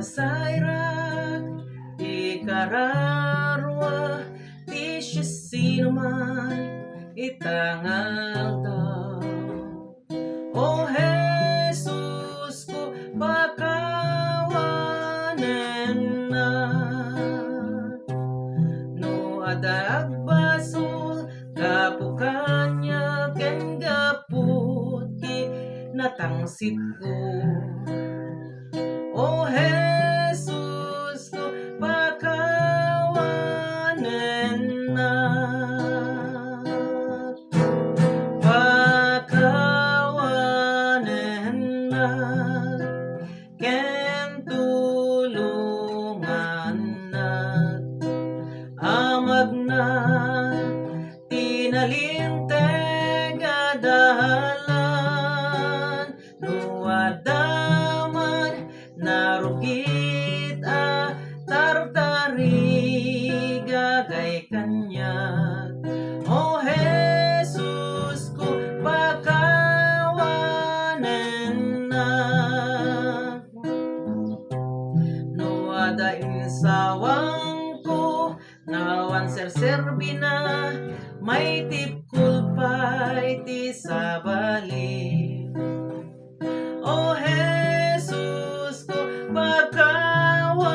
Nasairak ikararwa ti siya sino man itangal daw. O Jesus ko pakawanen na no adag basol kapukanya ken gaput ki natangsit ko. O Jesus ko pakawanen na ken tulungan na amag na tinalinteg adalan no adaman narugit a tartari gagay kanya. O Jesus ko pakawanen na no ada insawang ko nawan serserbi na may tipkul pay ti sabali. O Jesus ko pakawanen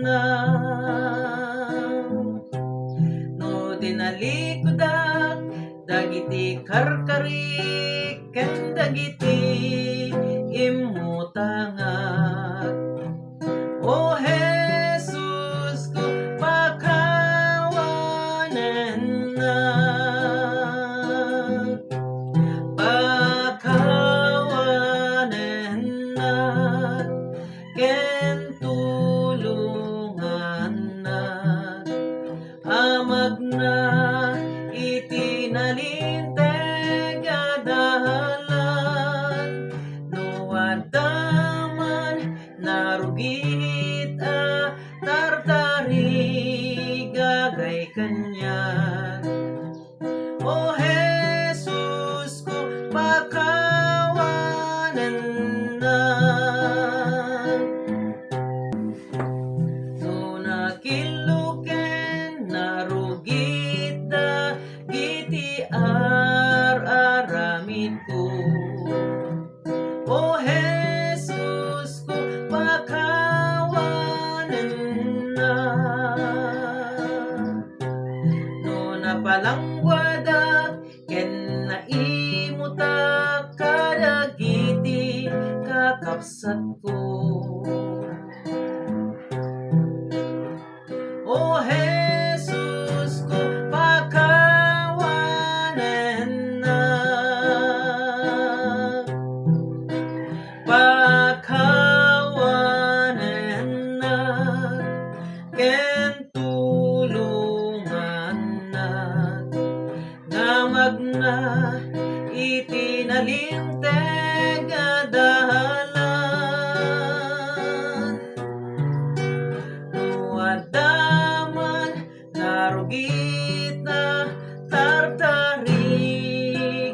na no tinalikudak dagiti karkarik ken dagiti imutangat. O Jesus ko pakawanen na ken tulungan na amag na itinalinteg adalan no adaman narugit a tartari gagay kanya. O Jesus ko pakawanen na no nakiluken narugit da giti aramid ko. O Jesus ko pakawanen na no napalangwadak ken naimutak kadagiti kakapsat ko. O Jesus ko pakawanen na ken tulungan na namag na itinalinteg adalan no adaman narugit na tartari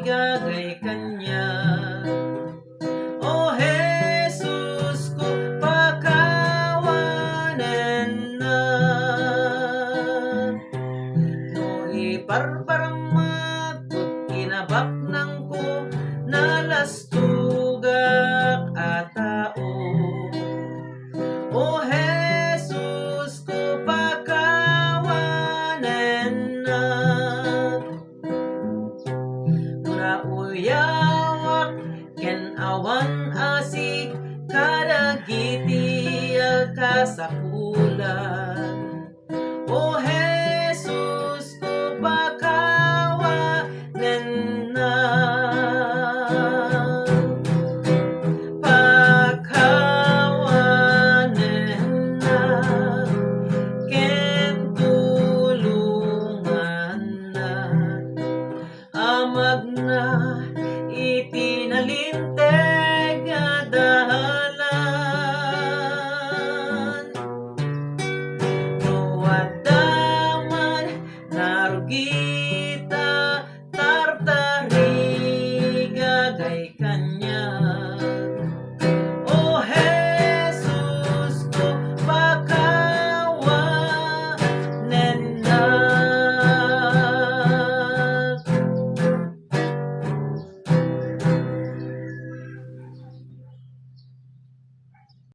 gagay kanya. O Jesus ko pakawanen na no iparparama